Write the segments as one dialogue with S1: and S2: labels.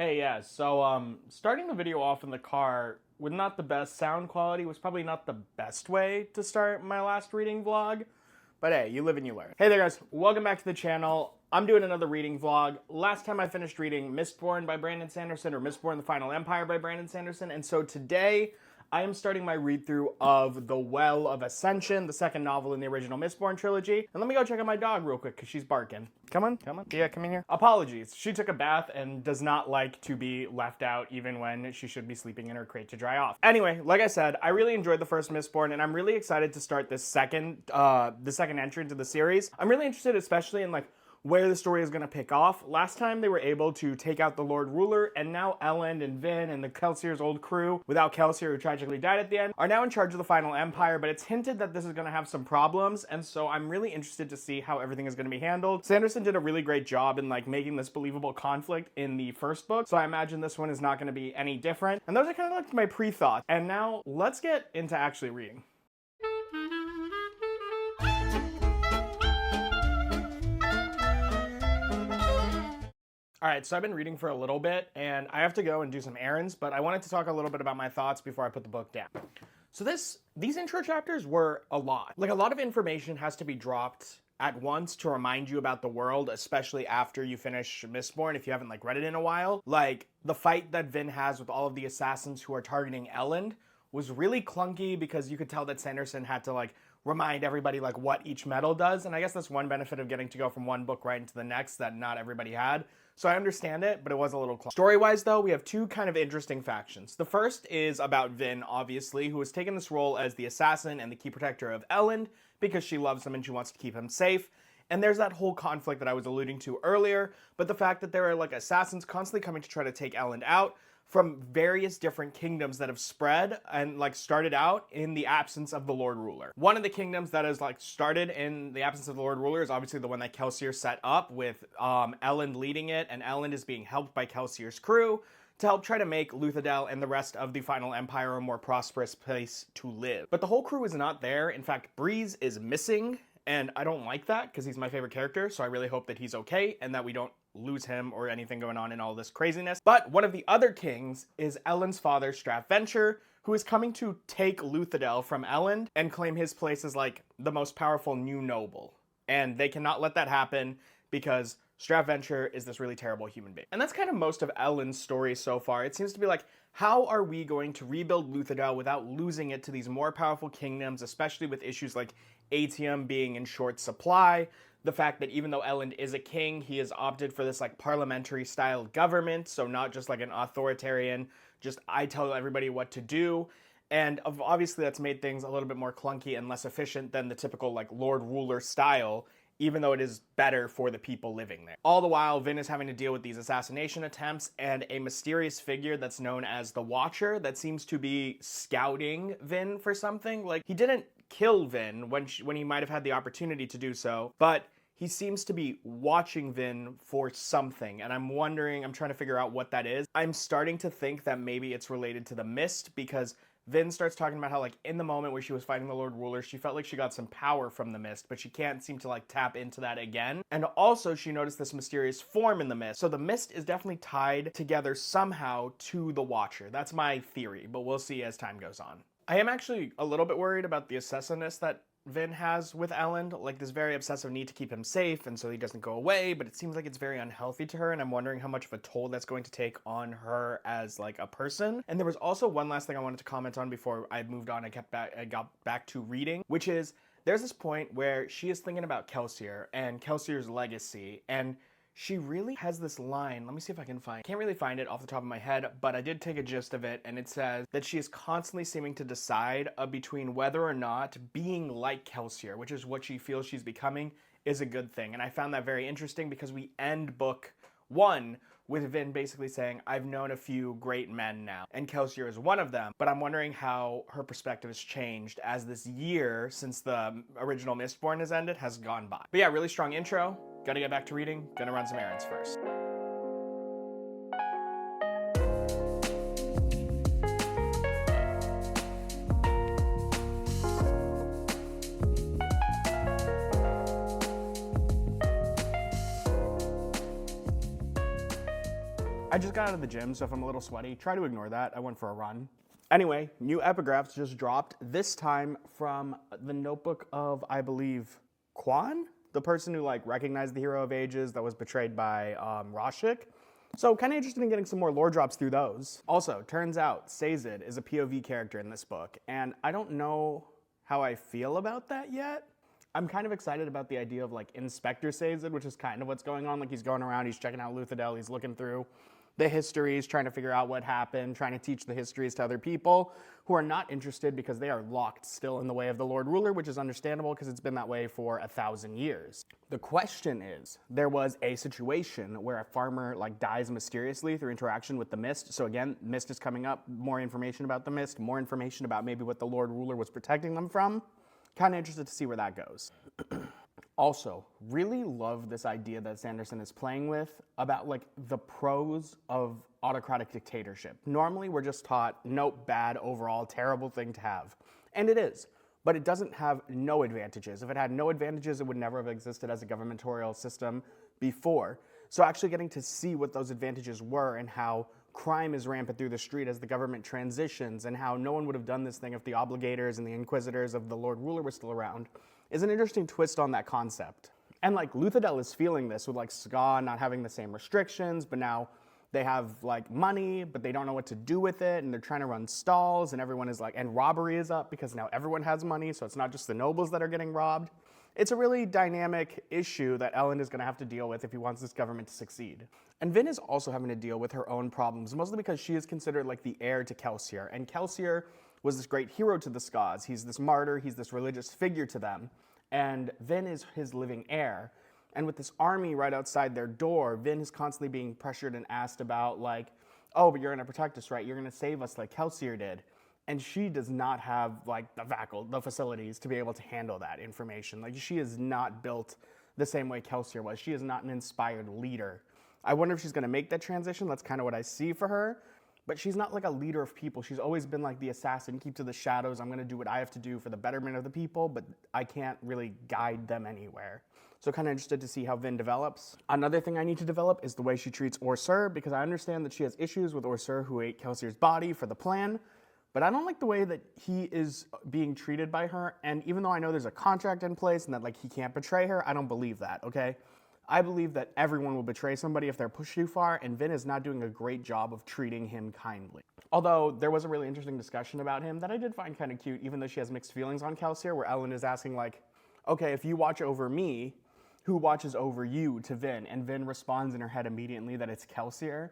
S1: Hey, yeah, starting the video off in the car with not the best sound quality was probably not the best way to start my last reading vlog, but hey, you live and you learn. Hey there guys, welcome back to the channel. I'm doing another reading vlog. Last time I finished reading Mistborn by Brandon Sanderson, or Mistborn the Final Empire by Brandon Sanderson, and so today I am starting my read-through of The Well of Ascension, the second novel in the original Mistborn trilogy. And let me go check on my dog real quick, because she's barking. Come on. Yeah, come in here. Apologies. She took a bath and does not like to be left out even when she should be sleeping in her crate to dry off. Anyway, like I said, I really enjoyed the first Mistborn, and I'm really excited to start this second entry into the series. I'm really interested especially in where the story is going to pick off. Last time they were able to take out the Lord Ruler, and now Elend and Vin and the Kelsier's old crew, without Kelsier who tragically died at the end, are now in charge of the Final Empire, but it's hinted that this is going to have some problems, and so I'm really interested to see how everything is going to be handled. Sanderson did a really great job in making this believable conflict in the first book, so I imagine this one is not going to be any different. And those are kind of my pre-thoughts. And now let's get into actually reading. All right, so I've been reading for a little bit, and I have to go and do some errands, but I wanted to talk a little bit about my thoughts before I put the book down. So these intro chapters were a lot. A lot of information has to be dropped at once to remind you about the world, especially after you finish Mistborn, if you haven't read it in a while. The fight that Vin has with all of the assassins who are targeting Elend was really clunky because you could tell that Sanderson had to remind everybody what each metal does, and I guess that's one benefit of getting to go from one book right into the next that not everybody had. So I understand it, but it was a little clunky. Story-wise, though, we have two kind of interesting factions. The first is about Vin, obviously, who has taken this role as the assassin and the key protector of Elend because she loves him and she wants to keep him safe. And there's that whole conflict that I was alluding to earlier, but the fact that there are assassins constantly coming to try to take Elend out from various different kingdoms that have spread and started out in the absence of the Lord Ruler. One of the kingdoms that has started in the absence of the Lord Ruler is obviously the one that Kelsier set up with Elend leading it, and Elend is being helped by Kelsier's crew to help try to make Luthadel and the rest of the Final Empire a more prosperous place to live. But the whole crew is not there. In fact, Breeze is missing, and I don't like that because he's my favorite character, so I really hope that he's okay and that we don't lose him or anything going on in all this craziness. But one of the other kings is Elend's father, Strathventure, who is coming to take Luthadel from Elend and claim his place as the most powerful new noble. And they cannot let that happen because Strathventure is this really terrible human being. And that's kind of most of Elend's story so far. It seems to be how are we going to rebuild Luthadel without losing it to these more powerful kingdoms, especially with issues like Atium being in short supply, the fact that even though Elend is a king, he has opted for this parliamentary style government, so not just an authoritarian, just I tell everybody what to do. And obviously that's made things a little bit more clunky and less efficient than the typical Lord Ruler style, even though it is better for the people living there. All the while, Vin is having to deal with these assassination attempts and a mysterious figure that's known as the Watcher that seems to be scouting Vin for something. He didn't kill Vin when he might have had the opportunity to do so, but he seems to be watching Vin for something, and I'm trying to figure out what that is. I'm starting to think that maybe it's related to the mist, because Vin starts talking about how in the moment where she was fighting the Lord Ruler, she felt like she got some power from the mist, but she can't seem to tap into that again. And also she noticed this mysterious form in the mist. So the mist is definitely tied together somehow to the Watcher. That's my theory, but we'll see as time goes on. I am actually a little bit worried about the obsessiveness that Vin has with Elend, this very obsessive need to keep him safe and so he doesn't go away, but it seems like it's very unhealthy to her, and I'm wondering how much of a toll that's going to take on her as a person. And there was also one last thing I wanted to comment on before I moved on. I got back to reading, which is there's this point where she is thinking about Kelsier and Kelsier's legacy, and she really has this line. Let me see if I can find it. Can't really find it off the top of my head, but I did take a gist of it, and it says that she is constantly seeming to decide between whether or not being like Kelsier, which is what she feels she's becoming, is a good thing. And I found that very interesting because we end book 1 with Vin basically saying, I've known a few great men now, and Kelsier is one of them, but I'm wondering how her perspective has changed as this year since the original Mistborn has ended has gone by. But yeah, really strong intro. Gotta get back to reading. Gonna run some errands first. I just got out of the gym, so if I'm a little sweaty, try to ignore that. I went for a run. Anyway, new epigraphs just dropped, this time from the notebook of, I believe, Quan? The person who like recognized the Hero of Ages that was betrayed by Rashik. So kind of interested in getting some more lore drops through those. Also, turns out Sazed is a POV character in this book, and I don't know how I feel about that yet. I'm kind of excited about the idea of like Inspector Sazed, which is kind of what's going on. Like he's going around, he's checking out Luthadel, he's looking through the histories, trying to figure out what happened, trying to teach the histories to other people who are not interested because they are locked still in the way of the Lord Ruler, which is understandable because it's been that way for 1,000 years. The question is, there was a situation where a farmer like dies mysteriously through interaction with the Mist. So again, Mist is coming up, more information about the Mist, more information about maybe what the Lord Ruler was protecting them from. Kind of interested to see where that goes. Also, really love this idea that Sanderson is playing with about like the pros of autocratic dictatorship. Normally we're just taught, nope, bad overall, terrible thing to have. And it is, but it doesn't have no advantages. If it had no advantages, it would never have existed as a governmental system before. So actually getting to see what those advantages were and how crime is rampant through the street as the government transitions and how no one would have done this thing if the obligators and the inquisitors of the Lord Ruler were still around is an interesting twist on that concept. And like Luthadel is feeling this with like Ska not having the same restrictions, but now they have like money, but they don't know what to do with it, and they're trying to run stalls, and everyone is like, and robbery is up because now everyone has money, so it's not just the nobles that are getting robbed. It's a really dynamic issue that Ellen is going to have to deal with if he wants this government to succeed. And Vin is also having to deal with her own problems, mostly because she is considered like the heir to Kelsier, and Kelsier was this great hero to the Skas. He's this martyr, he's this religious figure to them, and Vin is his living heir. And with this army right outside their door, Vin is constantly being pressured and asked about like, oh, but you're going to protect us, right? You're going to save us like Kelsier did. And she does not have like the facilities to be able to handle that information. Like she is not built the same way Kelsier was. She is not an inspired leader. I wonder if she's going to make that transition. That's kind of what I see for her. But she's not like a leader of people. She's always been like the assassin, keep to the shadows. I'm going to do what I have to do for the betterment of the people, but I can't really guide them anywhere. So kind of interested to see how Vin develops. Another thing I need to develop is the way she treats Orsur, because I understand that she has issues with Orsur, who ate Kelsier's body for the plan, but I don't like the way that he is being treated by her. And even though I know there's a contract in place and that like he can't betray her, I don't believe that, okay? I believe that everyone will betray somebody if they're pushed too far, and Vin is not doing a great job of treating him kindly. Although there was a really interesting discussion about him that I did find kind of cute, even though she has mixed feelings on Kelsier, where Ellen is asking like, okay, if you watch over me, who watches over you, to Vin? And Vin responds in her head immediately that it's Kelsier.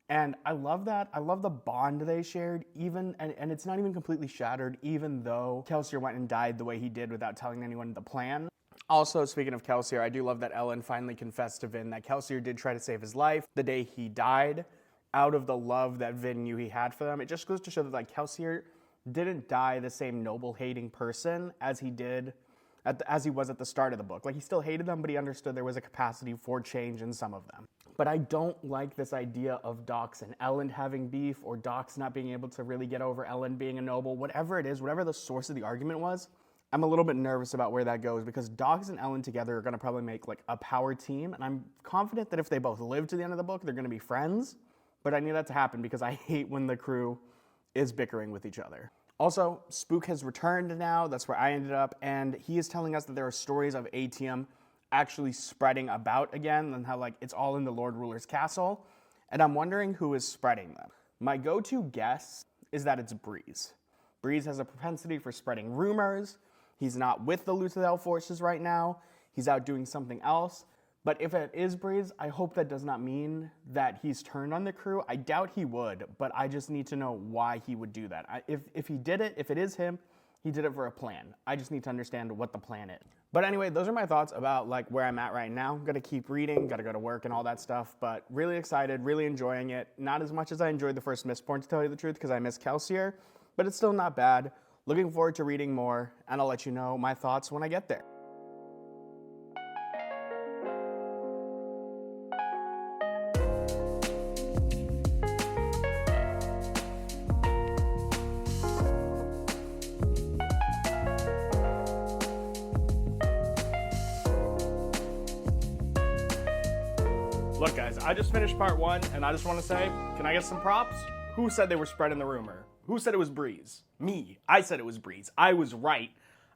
S1: And I love that. I love the bond they shared, even, and it's not even completely shattered, even though Kelsier went and died the way he did without telling anyone the plan. Also, speaking of Kelsier, I do love that Ellen finally confessed to Vin that Kelsier did try to save his life the day he died out of the love that Vin knew he had for them. It just goes to show that like Kelsier didn't die the same noble-hating person as he did as he was at the start of the book. Like he still hated them, but he understood there was a capacity for change in some of them. But I don't like this idea of Dox and Ellen having beef, or Dox not being able to really get over Ellen being a noble. Whatever it is, whatever the source of the argument was, I'm a little bit nervous about where that goes, because Dox and Ellen together are going to probably make like a power team, and I'm confident that if they both live to the end of the book, they're going to be friends. But I need that to happen because I hate when the crew is bickering with each other. Also, Spook has returned now. That's where I ended up, and he is telling us that there are stories of Atium actually spreading about again, and how like it's all in the Lord Ruler's castle. And I'm wondering who is spreading them. My go-to guess is that it's Breeze. Breeze has a propensity for spreading rumors. He's not with the Luthadel forces right now. He's out doing something else. But if it is Breeze, I hope that does not mean that he's turned on the crew. I doubt he would, but I just need to know why he would do that. If he did it, if it is him, he did it for a plan. I just need to understand what the plan is. But anyway, those are my thoughts about like where I'm at right now. I'm gonna keep reading, gotta go to work and all that stuff, but really excited, really enjoying it. Not as much as I enjoyed the first Mistborn, to tell you the truth, because I miss Kelsier, but it's still not bad. Looking forward to reading more, and I'll let you know my thoughts when I get there. Look, guys, I just finished part 1, and I just want to say, can I get some props? Who said they were spreading the rumor? Who said it was Breeze? Me. I said it was Breeze. I was right.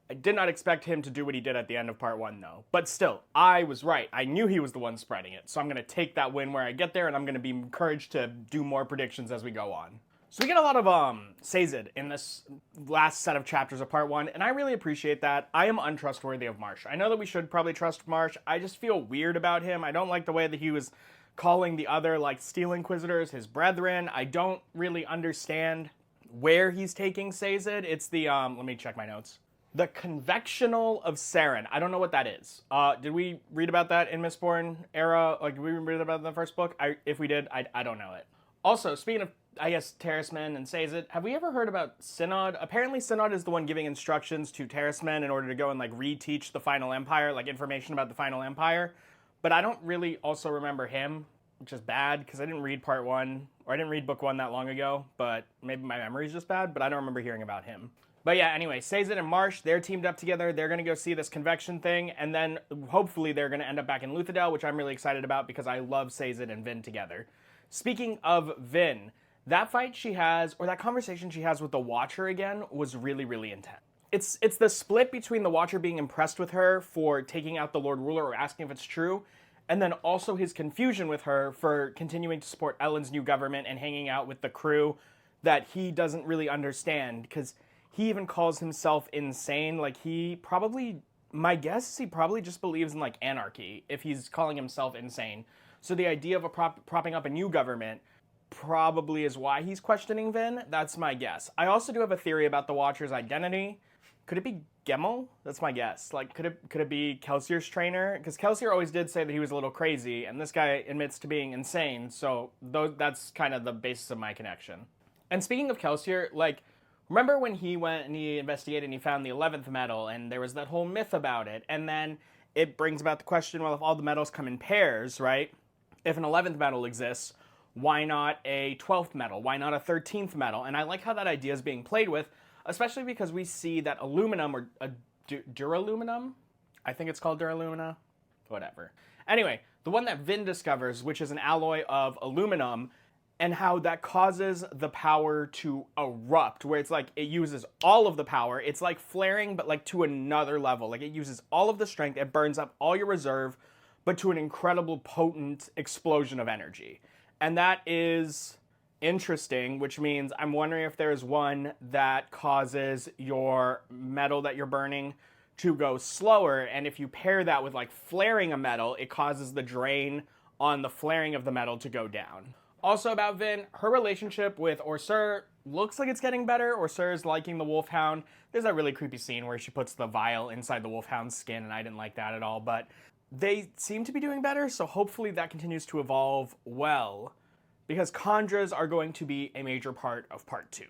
S1: I did not expect him to do what he did at the end of part 1, though. But still, I was right. I knew he was the one spreading it, so I'm going to take that win where I get there, and I'm going to be encouraged to do more predictions as we go on. So we get a lot of Sazed in this last set of chapters of part 1, and I really appreciate that. I am untrustworthy of Marsh. I know that we should probably trust Marsh. I just feel weird about him. I don't like the way that he was calling the other, like, Steel Inquisitors his brethren. I don't really understand where he's taking Sazed. It's the, let me check my notes. The Convectional of Saren. I don't know what that is. Did we read about that in Mistborn era? Like, did we read about it in the first book? If we did, I don't know it. Also, speaking of, I guess, Terracemen and Sazed, have we ever heard about Synod? Apparently Synod is the one giving instructions to Terracemen in order to go and, like, reteach the Final Empire, like, information about the Final Empire. But I don't really also remember him, which is bad, because I didn't read part 1, or I didn't read book 1 that long ago, but maybe my memory's just bad, but I don't remember hearing about him. But yeah, anyway, Sazed and Marsh, they're teamed up together. They're going to go see this convection thing, and then hopefully they're going to end up back in Luthadel, which I'm really excited about because I love Sazed and Vin together. Speaking of Vin, that fight she has, or that conversation she has with the Watcher again, was really, really intense. It's the split between the Watcher being impressed with her for taking out the Lord Ruler or asking if it's true, and then also his confusion with her for continuing to support Elend's new government and hanging out with the crew that he doesn't really understand, because he even calls himself insane. Like, he probably, my guess is he probably just believes in, like, anarchy if he's calling himself insane. So the idea of propping up a new government probably is why he's questioning Vin. That's my guess. I also do have a theory about the Watcher's identity. Could it be Gemmel? That's my guess. Like, could it be Kelsier's trainer? Because Kelsier always did say that he was a little crazy, and this guy admits to being insane, so that's kind of the basis of my connection. And speaking of Kelsier, like, remember when he went and he investigated and he found the 11th metal, and there was that whole myth about it, and then it brings about the question, well, if all the metals come in pairs, right? If an 11th metal exists, why not a 12th metal? Why not a 13th metal? And I like how that idea is being played with, especially because we see that aluminum, or duraluminum? I think it's called duralumina. Whatever. Anyway, the one that Vin discovers, which is an alloy of aluminum, and how that causes the power to erupt, where it's like it uses all of the power. It's like flaring, but like to another level. Like, it uses all of the strength, it burns up all your reserve, but to an incredible potent explosion of energy. And that is interesting, which means I'm wondering if there's one that causes your metal that you're burning to go slower, and if you pair that with, like, flaring a metal, it causes the drain on the flaring of the metal to go down. Also about Vin, her relationship with Orsur looks like it's getting better. Orsur is liking the Wolfhound. There's that really creepy scene where she puts the vial inside the Wolfhound's skin, and I didn't like that at all, but they seem to be doing better, so hopefully that continues to evolve well, because Khandras are going to be a major part of part 2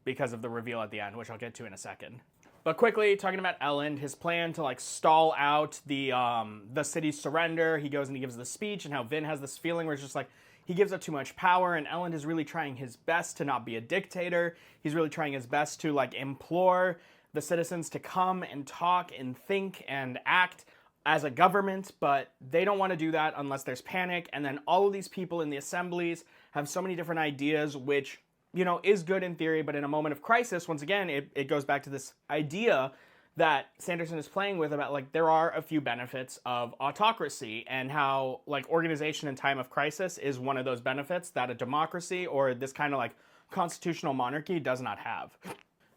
S1: because of the reveal at the end, which I'll get to in a second. But quickly, talking about Elend, his plan to, like, stall out the city's surrender. He goes and he gives the speech, and how Vin has this feeling where it's just like, he gives up too much power, and Elend is really trying his best to not be a dictator. He's really trying his best to, like, implore the citizens to come and talk and think and act as a government, but they don't want to do that unless there's panic. And then all of these people in the assemblies have so many different ideas, which, you know, is good in theory, but in a moment of crisis, once again, it goes back to this idea that Sanderson is playing with about, like, there are a few benefits of autocracy, and how, like, organization in time of crisis is one of those benefits that a democracy or this kind of, like, constitutional monarchy does not have.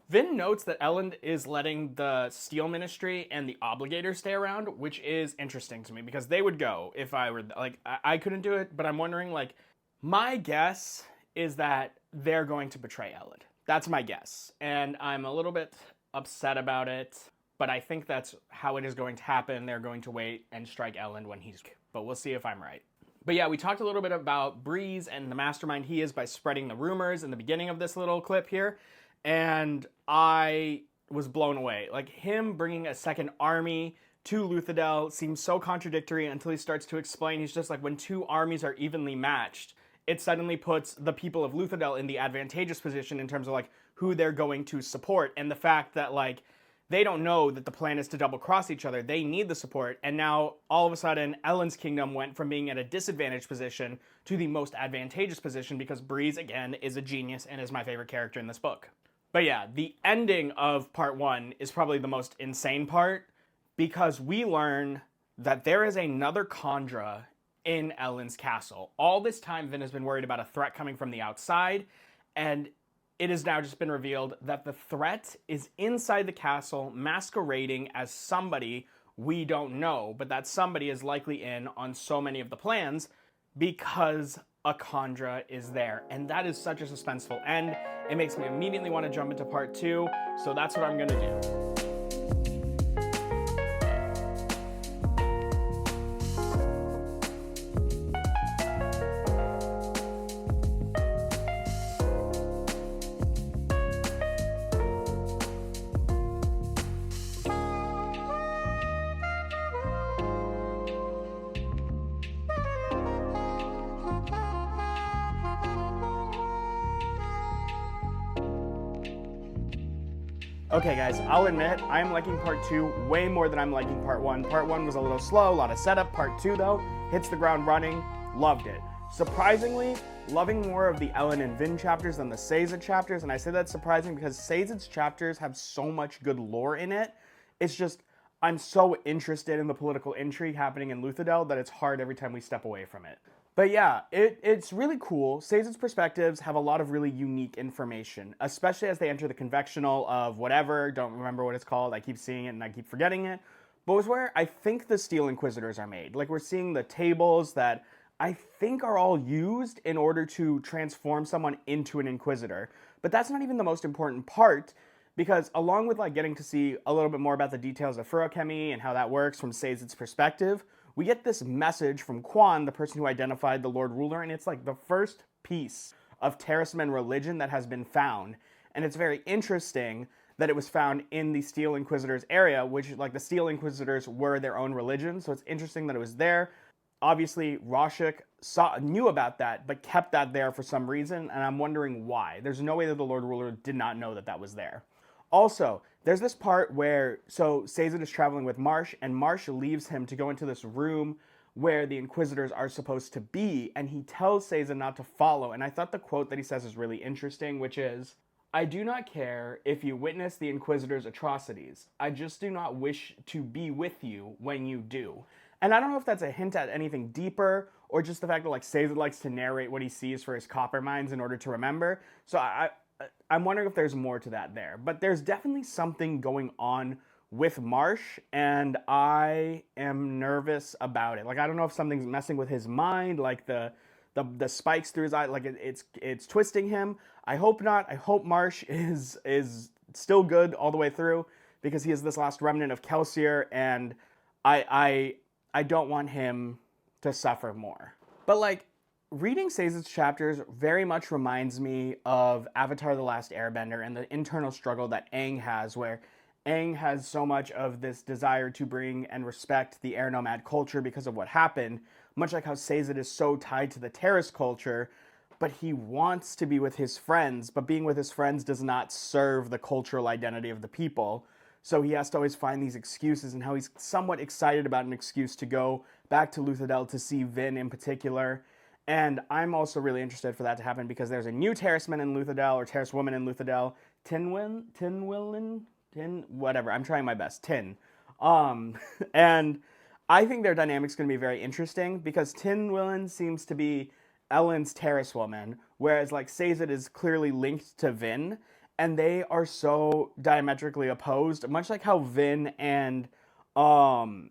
S1: Vin notes that Elend is letting the Steel Ministry and the Obligator stay around, which is interesting to me, because they would go if I were, like, I couldn't do it, but I'm wondering, like, my guess is that they're going to betray Elend. That's my guess, and I'm a little bit upset about it, but I think that's how it is going to happen. They're going to wait and strike Elend when he's, but we'll see if I'm right. But yeah, we talked a little bit about Breeze and the mastermind he is by spreading the rumors in the beginning of this little clip here, and I was blown away. Like, him bringing a second army to Luthadel seems so contradictory until he starts to explain. He's just like, when two armies are evenly matched, it suddenly puts the people of Luthadel in the advantageous position in terms of, like, who they're going to support. And the fact that, like, they don't know that the plan is to double cross each other. They need the support. And now all of a sudden, Ellen's kingdom went from being at a disadvantaged position to the most advantageous position because Breeze, again, is a genius and is my favorite character in this book. But yeah, the ending of part 1 is probably the most insane part because we learn that there is another Khandra in Ellen's castle. All this time, Vin has been worried about a threat coming from the outside, and it has now just been revealed that the threat is inside the castle, masquerading as somebody we don't know, but that somebody is likely in on so many of the plans because a Khandra is there. And that is such a suspenseful end. It makes me immediately want to jump into part 2, so that's what I'm going to do. Okay guys, I'll admit, I'm liking part 2 way more than I'm liking part 1. Part 1 was a little slow, a lot of setup. Part 2 though, hits the ground running, loved it. Surprisingly, loving more of the Ellen and Vin chapters than the Sazed chapters, and I say that's surprising because Sazed's chapters have so much good lore in it. It's just, I'm so interested in the political intrigue happening in Luthadel that it's hard every time we step away from it. But yeah, it's really cool. Sazed's perspectives have a lot of really unique information, especially as they enter the convectional of whatever, don't remember what it's called, I keep seeing it and I keep forgetting it, but it's where I think the Steel Inquisitors are made. Like we're seeing the tables that I think are all used in order to transform someone into an Inquisitor. But that's not even the most important part, because along with like getting to see a little bit more about the details of Furochemy and how that works from Sazed's perspective, we get this message from Quan, the person who identified the Lord Ruler, and it's like the first piece of Terracemen religion that has been found. And it's very interesting that it was found in the Steel Inquisitors area, which like the Steel Inquisitors were their own religion, so it's interesting that it was there. Obviously, Rashik knew about that, but kept that there for some reason, and I'm wondering why. There's no way that the Lord Ruler did not know that that was there. Also, there's this part where, so Sazed is traveling with Marsh, and Marsh leaves him to go into this room where the Inquisitors are supposed to be, and he tells Sazed not to follow, and I thought the quote that he says is really interesting, which is, "I do not care if you witness the Inquisitors' atrocities. I just do not wish to be with you when you do." And I don't know if that's a hint at anything deeper, or just the fact that like Sazed likes to narrate what he sees for his copper mines in order to remember. So I'm wondering if there's more to that there. But there's definitely something going on with Marsh, and I am nervous about it. Like, I don't know if something's messing with his mind, like the spikes through his eye, like it's twisting him. I hope not. I hope Marsh is still good all the way through, because he is this last remnant of Kelsier, and I don't want him to suffer more. But like, reading Sazed's chapters very much reminds me of Avatar: The Last Airbender and the internal struggle that Aang has, where Aang has so much of this desire to bring and respect the air nomad culture because of what happened, much like how Sazed is so tied to the Terrace culture, but he wants to be with his friends, but being with his friends does not serve the cultural identity of the people. So he has to always find these excuses, and how he's somewhat excited about an excuse to go back to Luthadel to see Vin in particular. And I'm also really interested for that to happen, because there's a new Terraceman in Luthadel, or Terrace woman in Luthadel, whatever, I'm trying my best, Tin. And I think their dynamic's going to be very interesting, because Tin Willen seems to be Ellen's Terrace woman, whereas like Sazed is clearly linked to Vin, and they are so diametrically opposed, much like how Vin and Elend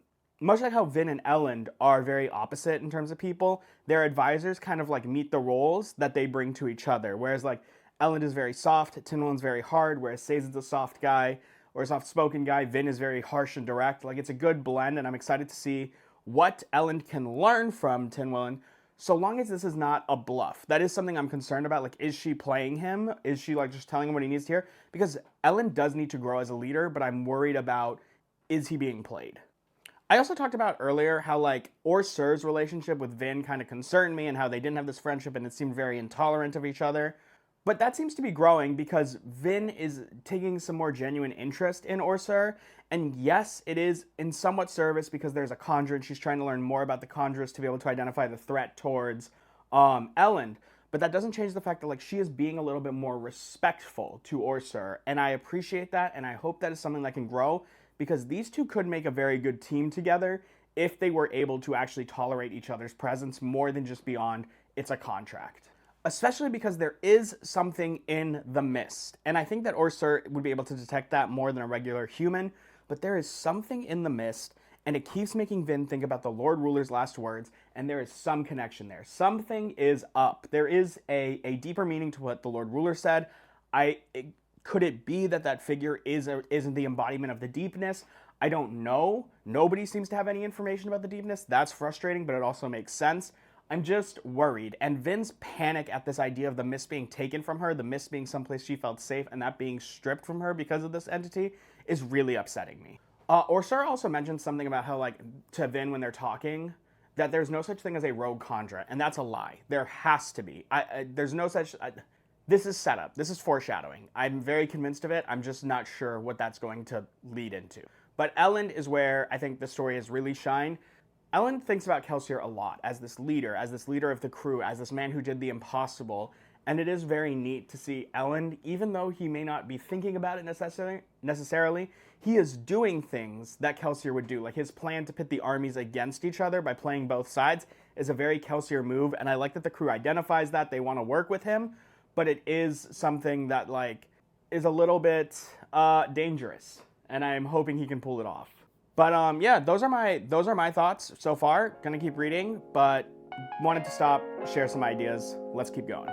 S1: are very opposite in terms of people. Their advisors kind of like meet the roles that they bring to each other. Whereas like Elend is very soft, Tinwin's very hard, whereas Sazed's a soft guy, or a soft-spoken guy. Vin is very harsh and direct. Like, it's a good blend, and I'm excited to see what Elend can learn from Tinwillen, so long as this is not a bluff. That is something I'm concerned about. Like, is she playing him? Is she like just telling him what he needs to hear? Because Elend does need to grow as a leader, but I'm worried about, is he being played? I also talked about earlier how like Orsur's relationship with Vin kind of concerned me, and how they didn't have this friendship and it seemed very intolerant of each other.
S2: But that seems to be growing because Vin is taking some more genuine interest in Orsur. And yes, it is in somewhat service because there's a conjure and she's trying to learn more about the conjurers to be able to identify the threat towards Elend. But that doesn't change the fact that like she is being a little bit more respectful to Orsur. And I appreciate that, and I hope that is something that can grow because these two could make a very good team together if they were able to actually tolerate each other's presence more than just beyond it's a contract. Especially because there is something in the mist. And I think that Orsur would be able to detect that more than a regular human, but there is something in the mist, and it keeps making Vin think about the Lord Ruler's last words, and there is some connection there. Something is up. There is a deeper meaning to what the Lord Ruler said. Could it be that that figure isn't the embodiment of the deepness? I don't know. Nobody seems to have any information about the deepness. That's frustrating, but it also makes sense. I'm just worried. And Vin's panic at this idea of the mist being taken from her, the mist being someplace she felt safe, and that being stripped from her because of this entity is really upsetting me. Orsur also mentioned something about how, like, to Vin when they're talking, that there's no such thing as a rogue conjurer, and that's a lie. There has to be. There's no such... this is setup. This is foreshadowing. I'm very convinced of it. I'm just not sure what that's going to lead into. But Elend is where I think the story has really shined. Elend thinks about Kelsier a lot as this leader of the crew, as this man who did the impossible, and it is very neat to see Elend, even though he may not be thinking about it necessarily, he is doing things that Kelsier would do. Like his plan to pit the armies against each other by playing both sides is a very Kelsier move, and I like that the crew identifies that. They want to work with him, but it is something that like is a little bit dangerous, and I'm hoping he can pull it off. But yeah, those are my thoughts so far. Gonna keep reading, but wanted to stop, share some ideas. Let's keep going.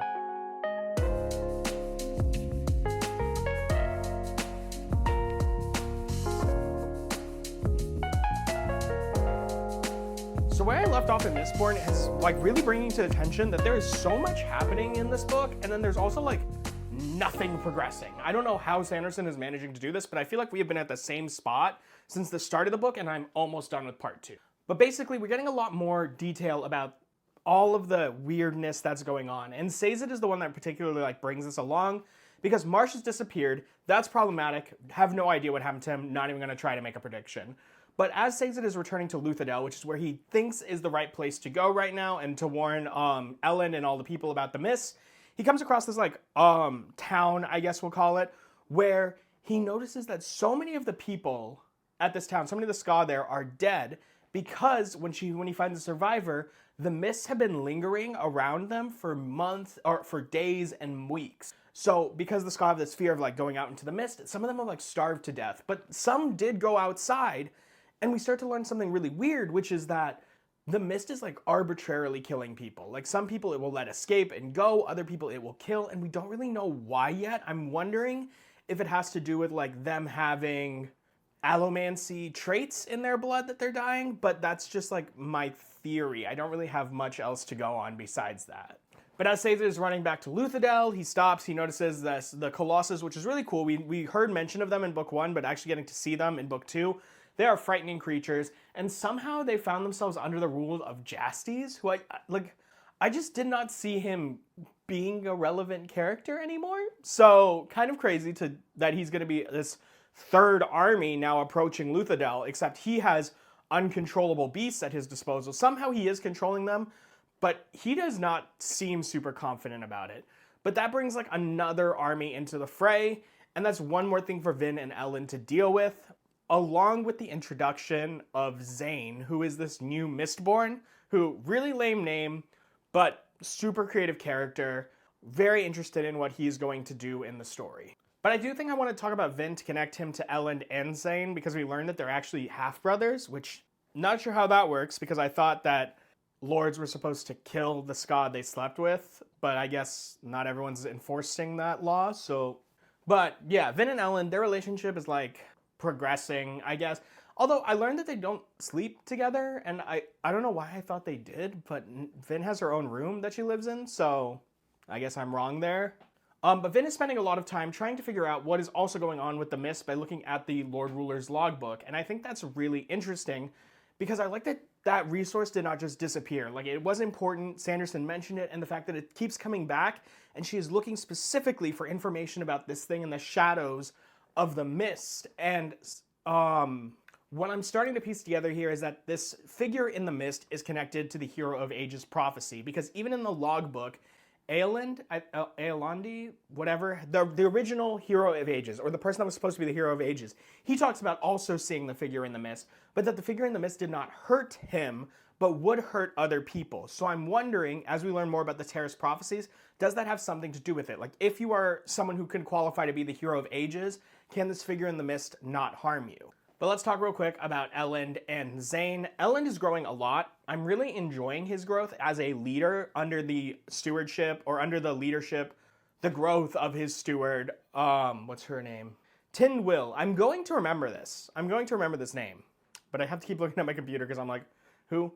S1: So where I left off in Mistborn is like really bringing to attention that there is so much happening in this book, and then there's also like nothing progressing. I don't know how Sanderson is managing to do this, but I feel like we have been at the same spot since the start of the book, and I'm almost done with part 2. But basically, we're getting a lot more detail about all of the weirdness that's going on, and Sazed is the one that particularly like brings this along because Marsh has disappeared. That's problematic. Have no idea what happened to him. Not even going to try to make a prediction. But as Sazed is returning to Luthadel, which is where he thinks is the right place to go right now, and to warn Elend and all the people about the mist, he comes across this like town, I guess we'll call it, where he notices that so many of the people at this town, so many of the Ska there are dead because when he finds a survivor, the mists have been lingering around them for months or for days and weeks. So because the Ska have this fear of like going out into the mist, some of them have like starved to death, but some did go outside, and we start to learn something really weird, which is that the mist is like arbitrarily killing people. Like some people it will let escape and go, other people it will kill, and we don't really know why yet. I'm wondering if it has to do with like them having allomancy traits in their blood that they're dying, but that's just like my theory. I don't really have much else to go on besides that. But as Sazed is running back to Luthadel, he stops, he notices the Colossus, which is really cool. We heard mention of them in book 1, but actually getting to see them in book 2. They are frightening creatures, and somehow they found themselves under the rule of Jastes, who I just did not see him being a relevant character anymore. So kind of crazy that he's going to be this third army now approaching Luthadel, except he has uncontrollable beasts at his disposal. Somehow he is controlling them, but he does not seem super confident about it. But that brings like another army into the fray, and that's one more thing for Vin and Elend to deal with, along with the introduction of Zane, who is this new Mistborn, who really lame name, but super creative character, very interested in what he's going to do in the story. But I do think I want to talk about Vin to connect him to Elend and Zane, because we learned that they're actually half-brothers, which not sure how that works, because I thought that lords were supposed to kill the Ska they slept with, but I guess not everyone's enforcing that law, so... But yeah, Vin and Elend, their relationship is like progressing, I guess. Although I learned that they don't sleep together, and I don't know why I thought they did, but Vin has her own room that she lives in, so I guess I'm wrong there. But Vin is spending a lot of time trying to figure out what is also going on with the mist by looking at the Lord Ruler's logbook, and I think that's really interesting because I like that that resource did not just disappear. Like, it was important. Sanderson mentioned it, and the fact that it keeps coming back, and she is looking specifically for information about this thing in the shadows of the mist. And what I'm starting to piece together here is that this figure in the mist is connected to the Hero of Ages prophecy, because even in the logbook, Aelandi, whatever, the original Hero of Ages, or the person that was supposed to be the Hero of Ages, he talks about also seeing the figure in the mist, but that the figure in the mist did not hurt him, but would hurt other people. So I'm wondering, as we learn more about the Terrace prophecies, does that have something to do with it? Like, if you are someone who can qualify to be the Hero of Ages, can this figure in the mist not harm you? But let's talk real quick about Elend and Zane. Elend is growing a lot. I'm really enjoying his growth as a leader under the stewardship, or under the leadership, the growth of his steward. What's her name? Tin Will. I'm going to remember this. I'm going to remember this name. But I have to keep looking at my computer because I'm like, who?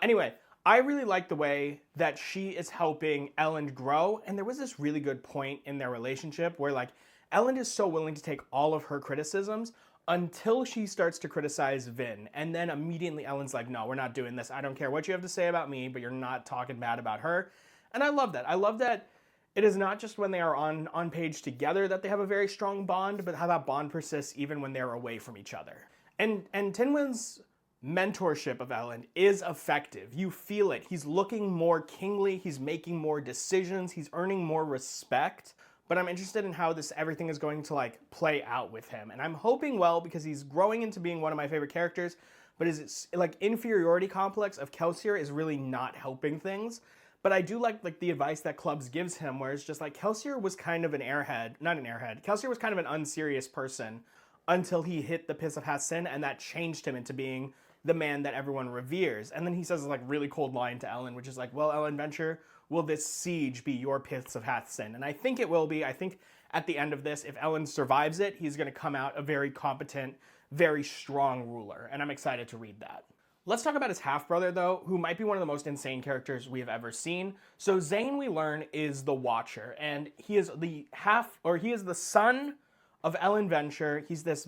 S1: Anyway, I really like the way that she is helping Elend grow. And there was this really good point in their relationship where, like, Elend is so willing to take all of her criticisms until she starts to criticize Vin. And then immediately Ellen's like, no, we're not doing this. I don't care what you have to say about me, but you're not talking bad about her. And I love that. I love that it is not just when they are on page together that they have a very strong bond, but how that bond persists even when they're away from each other. And Tinwin's mentorship of Elend is effective. You feel it. He's looking more kingly. He's making more decisions. He's earning more respect. But I'm interested in how everything is going to, like, play out with him. And I'm hoping well, because he's growing into being one of my favorite characters, but his, like, inferiority complex of Kelsier is really not helping things. But I do like the advice that Clubs gives him, where it's just like, Kelsier was kind of an airhead, not an airhead, Kelsier was kind of an unserious person until he hit the Piss of Hassin, and that changed him into being the man that everyone reveres. And then he says this, like, really cold line to Ellen, which is like, well, Ellen Venture, will this siege be your Pits of Hathsin? And I think it will be. I think at the end of this, if Ellen survives it, he's going to come out a very competent, very strong ruler. And I'm excited to read that. Let's talk about his half-brother, though, who might be one of the most insane characters we have ever seen. So Zane, we learn, is the Watcher, and he is the son of Ellen Venture. He's this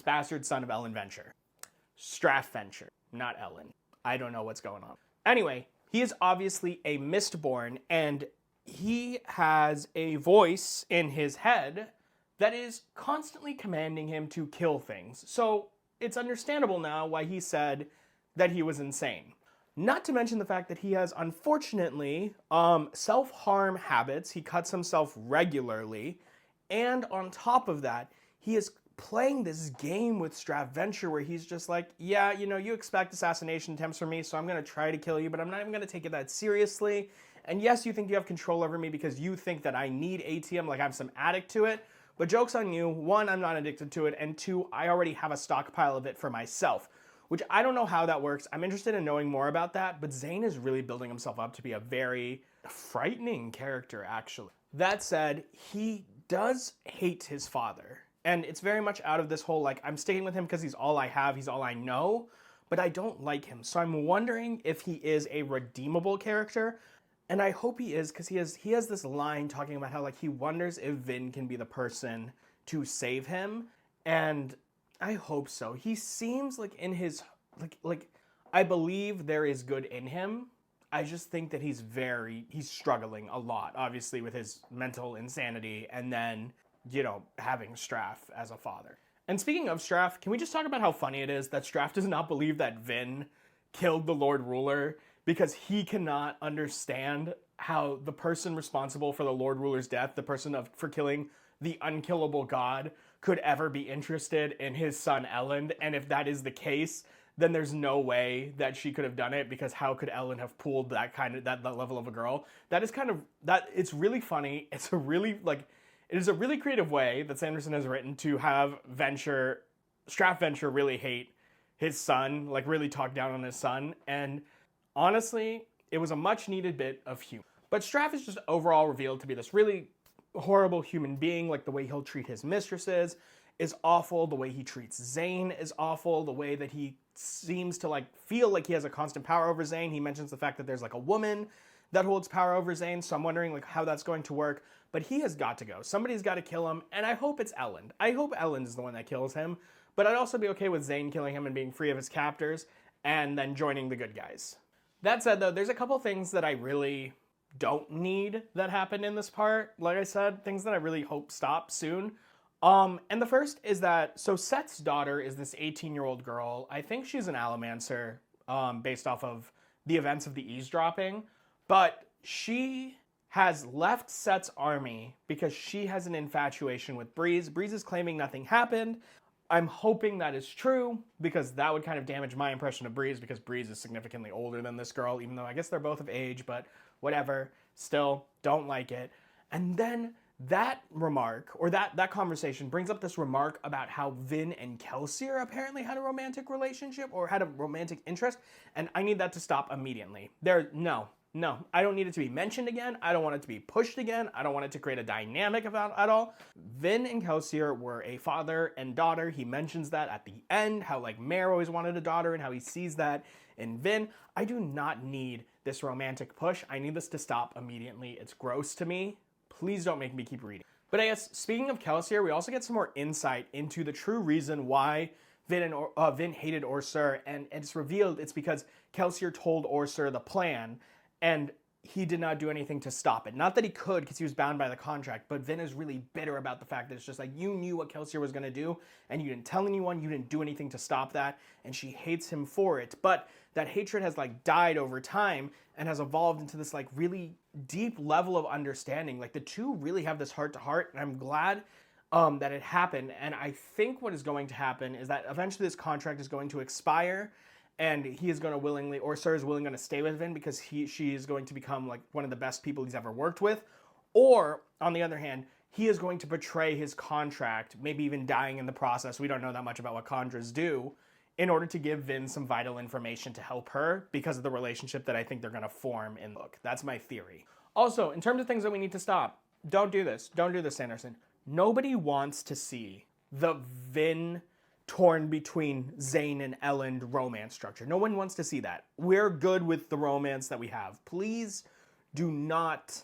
S1: bastard son of Ellen Venture. Straff Venture, not Ellen. I don't know what's going on. Anyway, he is obviously a Mistborn, and he has a voice in his head that is constantly commanding him to kill things. So it's understandable now why he said that he was insane. Not to mention the fact that he has, unfortunately, self-harm habits. He cuts himself regularly. And on top of that, he is playing this game with Straff Venture where he's just like, yeah, you know, you expect assassination attempts from me, so I'm going to try to kill you, but I'm not even going to take it that seriously. And yes, you think you have control over me because you think that I need ATM, like I'm some addict to it. But joke's on you. One, I'm not addicted to it. And two, I already have a stockpile of it for myself, which I don't know how that works. I'm interested in knowing more about that. But Zane is really building himself up to be a very frightening character, actually. That said, he does hate his father. And it's very much out of this whole, like, I'm sticking with him because he's all I have, he's all I know, but I don't like him. So I'm wondering if he is a redeemable character. And I hope he is, because he has this line talking about how, like, he wonders if Vin can be the person to save him. And I hope so. He seems like in his, like I believe there is good in him. I just think that he's struggling a lot, obviously, with his mental insanity, and then, you know, having Straff as a father. And speaking of Straff, can we just talk about how funny it is that Straff does not believe that Vin killed the Lord Ruler, because he cannot understand how the person responsible for the Lord Ruler's death, the person for killing the unkillable god, could ever be interested in his son Elend. And if that is the case, then there's no way that she could have done it, because how could Ellen have pulled that level of a girl? It's really funny. It is a really creative way that Sanderson has written to have Straff Venture really hate his son, like really talk down on his son. And honestly, it was a much needed bit of humor. But Straff is just overall revealed to be this really horrible human being. Like, the way he'll treat his mistresses is awful. The way he treats Zane is awful. The way that he seems to, like, feel like he has a constant power over Zane. He mentions the fact that there's, like, a woman that holds power over Zane, so I'm wondering, like, how that's going to work. But he has got to go. Somebody's got to kill him, and I hope it's Elend. I hope Elend is the one that kills him. but I'd also be okay with Zane killing him and being free of his captors and then joining the good guys. That said, though, there's a couple things that I really don't need that happen in this part. Like I said, things that I really hope stop soon. And the first is that, so Set's daughter is this 18-year-old girl. I think she's an Allomancer, based off of the events of the eavesdropping, but she has left Set's army because she has an infatuation with Breeze. Breeze is claiming nothing happened. I'm hoping that is true, because that would kind of damage my impression of Breeze, because Breeze is significantly older than this girl, even though I guess they're both of age, but whatever. Still, don't like it. And then that remark, or that conversation brings up this remark about how Vin and Kelsier apparently had a romantic relationship, or had a romantic interest, and I need that to stop immediately. No, I don't need it to be mentioned again. I don't want it to be pushed again. I don't want it to create a dynamic about at all. Vin and Kelsier were a father and daughter. He mentions that at the end, how like Mare always wanted a daughter and how he sees that in Vin. I do not need this romantic push. I need this to stop immediately. It's gross to me. Please don't make me keep reading. But I guess, speaking of Kelsier, we also get some more insight into the true reason why Vin hated Orsur, and it's revealed it's because Kelsier told Orsur the plan, and he did not do anything to stop it. Not that he could, because he was bound by the contract, but Vin is really bitter about the fact that it's just like, you knew what Kelsier was going to do, and you didn't tell anyone, you didn't do anything to stop that, and she hates him for it. But that hatred has like died over time, and has evolved into this like really deep level of understanding. Like the two really have this heart-to-heart, and I'm glad that it happened. And I think what is going to happen is that eventually this contract is going to expire, and he is going to willingly, or Sir is going to stay with Vin because she is going to become like one of the best people he's ever worked with. Or, on the other hand, he is going to betray his contract, maybe even dying in the process. We don't know that much about what Chondras do, in order to give Vin some vital information to help her because of the relationship that I think they're going to form in the book. That's my theory. Also, in terms of things that we need to stop, don't do this. Don't do this, Sanderson. Nobody wants to see the Vin torn between Zane and Elend romance structure. No one wants to see that. We're good with the romance that we have. Please do not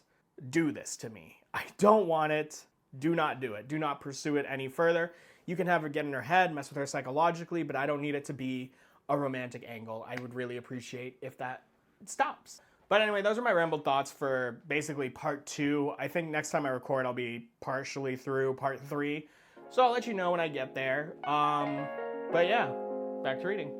S1: do this to me. I don't want it. Do not do it. Do not pursue it any further. You can have her get in her head, mess with her psychologically, but I don't need it to be a romantic angle. I would really appreciate if that stops. But anyway, those are my rambled thoughts for basically part 2. I think next time I record, I'll be partially through part 3. So I'll let you know when I get there. But yeah, back to reading.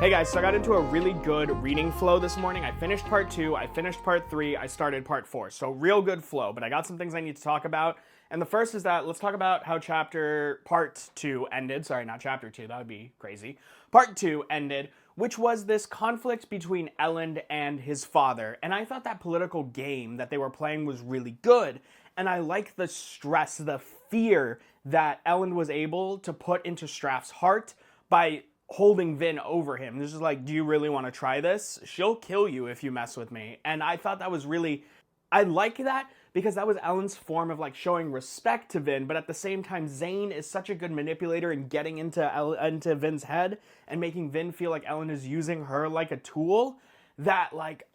S1: Hey guys, so I got into a really good reading flow this morning. I finished part 2, I finished part 3, I started part 4. So real good flow, but I got some things I need to talk about. And the first is that let's talk about how part 2 ended. Sorry, not chapter 2, that would be crazy. Part 2 ended, which was this conflict between Elend and his father. And I thought that political game that they were playing was really good. And I like the stress, the fear that Elend was able to put into Straff's heart by holding Vin over him. This is like, do you really want to try this? She'll kill you if you mess with me. And I thought that was really, I like that because that was Elend's form of like showing respect to Vin, but at the same time, Zane is such a good manipulator in getting into Vin's head and making Vin feel like Elend is using her like a tool that like,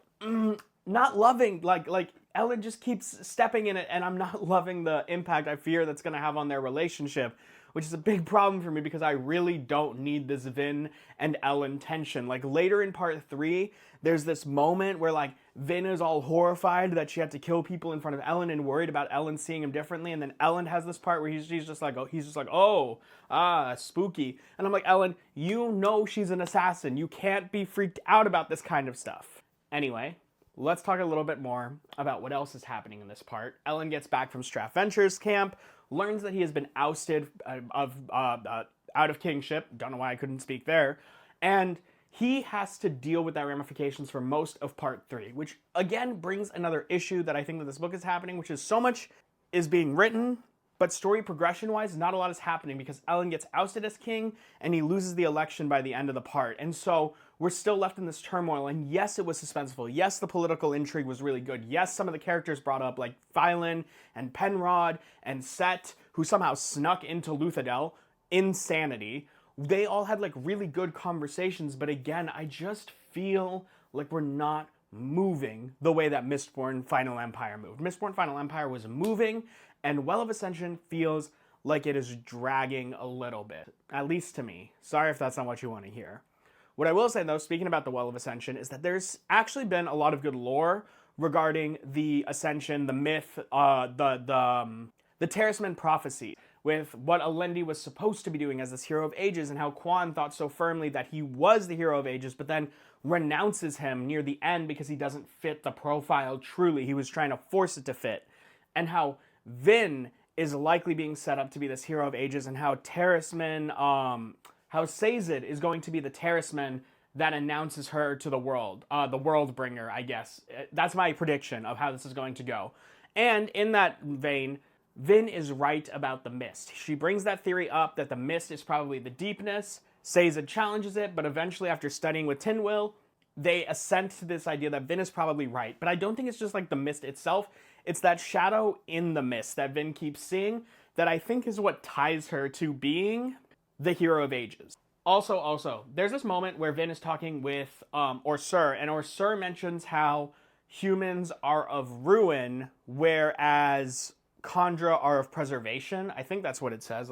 S1: not loving, like Elend just keeps stepping in it, and I'm not loving the impact I fear that's going to have on their relationship, which is a big problem for me because I really don't need this Vin and Elend tension. Like later in part 3, there's this moment where like Vin is all horrified that she had to kill people in front of Elend and worried about Elend seeing him differently, and then Elend has this part where he's just like, spooky. And I'm like, Elend, you know she's an assassin. You can't be freaked out about this kind of stuff. Anyway, let's talk a little bit more about what else is happening in this part. Elend gets back from Straff Ventures camp, learns that he has been ousted out of kingship. Don't know why I couldn't speak there. And he has to deal with that ramifications for most of part 3, which again brings another issue that I think that this book is happening, which is so much is being written
S2: But story progression-wise, not a lot is happening because Ellen gets ousted as king and he loses the election by the end of the part. And so we're still left in this turmoil. And yes, it was suspenseful. Yes, the political intrigue was really good. Yes, some of the characters brought up, like Phylon and Penrod and Set, who somehow snuck into Luthadel. Insanity. They all had like really good conversations. But again, I just feel like we're not moving the way that Mistborn Final Empire moved. Mistborn Final Empire was moving, and Well of Ascension feels like it is dragging a little bit, at least to me. Sorry if that's not what you want to hear. What I will say, though, speaking about the Well of Ascension, is that there's actually been a lot of good lore regarding the Ascension, the myth, the Terracemen prophecy, with what Alendi was supposed to be doing as this hero of ages, and how Quan thought so firmly that he was the hero of ages, but then renounces him near the end because he doesn't fit the profile truly. He was trying to force it to fit. And how Vin is likely being set up to be this hero of ages, and how Terracemen, how Sazed is going to be the Terracemen that announces her to the world bringer, I guess. That's my prediction of how this is going to go. And in that vein, Vin is right about the mist. She brings that theory up that the mist is probably the deepness. Sazed challenges it, but eventually after studying with Tinwyl, they assent to this idea that Vin is probably right. But I don't think it's just like the mist itself. It's that shadow in the mist that Vin keeps seeing that I think is what ties her to being the hero of ages. Also, there's this moment where Vin is talking with Orsur, and Orsur mentions how humans are of ruin, whereas Kandra are of preservation. I think that's what it says.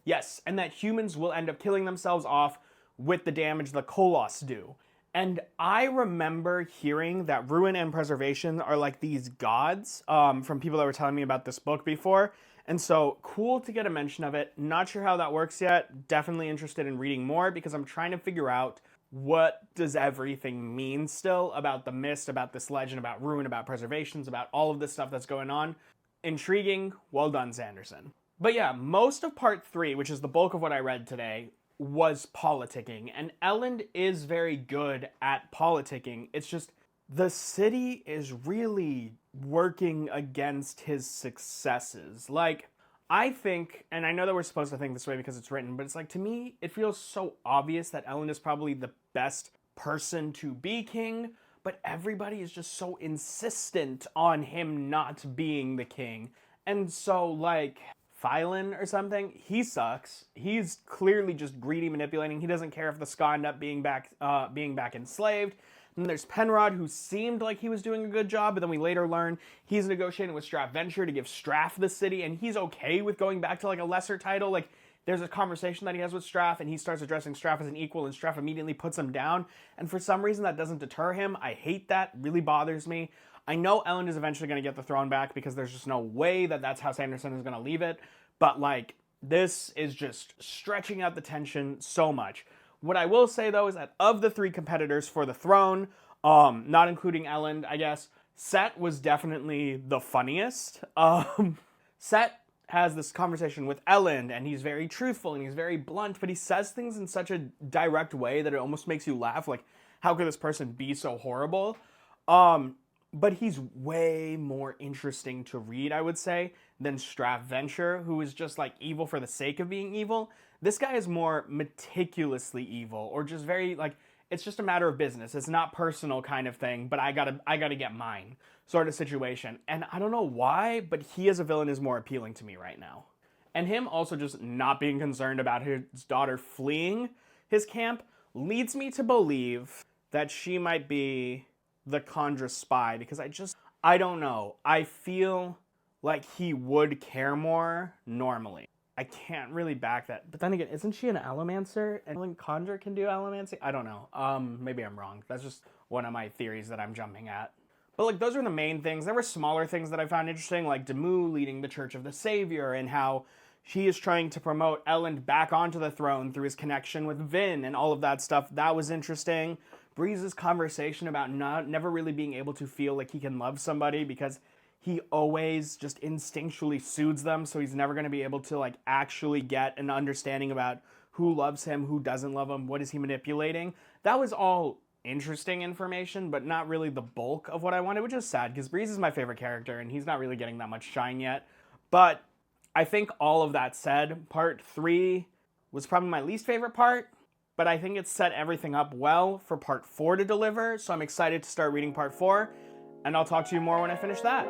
S2: Yes, and that humans will end up killing themselves off with the damage the Koloss do. And I remember hearing that ruin and preservation are like these gods from people that were telling me about this book before. And so, cool to get a mention of it. Not sure how that works yet. Definitely interested in reading more because I'm trying to figure out what does everything mean still about the mist, about this legend, about ruin, about preservations, about all of this stuff that's going on. Intriguing. Well done, Sanderson. But yeah, most of part 3, which is the bulk of what I read today, was politicking. And Elend is very good at politicking. It's just the city is really working against his successes. Like, I think, and I know that we're supposed to think this way because it's written, but it's like, to me, it feels so obvious that Elend is probably the best person to be king, but everybody is just so insistent on him not being the king. And so, like, Phylon or something, he sucks. He's clearly just greedy, manipulating. He doesn't care if the Ska end up being back enslaved. And there's Penrod, who seemed like he was doing a good job, but then we later learn he's negotiating with Straff Venture to give Straff the city, and he's okay with going back to like a lesser title. Like, there's a conversation that he has with Straff, and he starts addressing Straff as an equal, and Straff immediately puts him down. And for some reason, that doesn't deter him. I hate that. Really bothers me. I know Elend is eventually going to get the throne back because there's just no way that that's how Sanderson is going to leave it. But, like, this is just stretching out the tension so much. What I will say, though, is that of the 3 competitors for the throne, not including Elend, I guess, Set was definitely the funniest. Set has this conversation with Elend, and he's very truthful, and he's very blunt, but he says things in such a direct way that it almost makes you laugh. Like, how could this person be so horrible? But he's way more interesting to read, I would say, than Straff Venture, who is just, like, evil for the sake of being evil. This guy is more meticulously evil, or just very, like, it's just a matter of business. It's not personal kind of thing, but I gotta get mine sort of situation. And I don't know why, but he as a villain is more appealing to me right now. And him also just not being concerned about his daughter fleeing his camp leads me to believe that she might be the Kandra spy, because I don't know. I feel like he would care more normally. I can't really back that. But then again, isn't she an allomancer? And Kandra can do allomancy? I don't know. Maybe I'm wrong. That's just one of my theories that I'm jumping at. But, like, those are the main things. There were smaller things that I found interesting, like Demu leading the Church of the Savior, and how he is trying to promote Elend back onto the throne through his connection with Vin, and all of that stuff. That was interesting. Breeze's conversation about never really being able to feel like he can love somebody because he always just instinctually soothes them, so he's never going to be able to, like, actually get an understanding about who loves him, who doesn't love him, what is he manipulating. That was all interesting information, but not really the bulk of what I wanted, which is sad, because Breeze is my favorite character, and he's not really getting that much shine yet. But I think all of that said, part 3 was probably my least favorite part, but I think it set everything up well for part 4 to deliver, so I'm excited to start reading part 4, and I'll talk to you more when I finish that.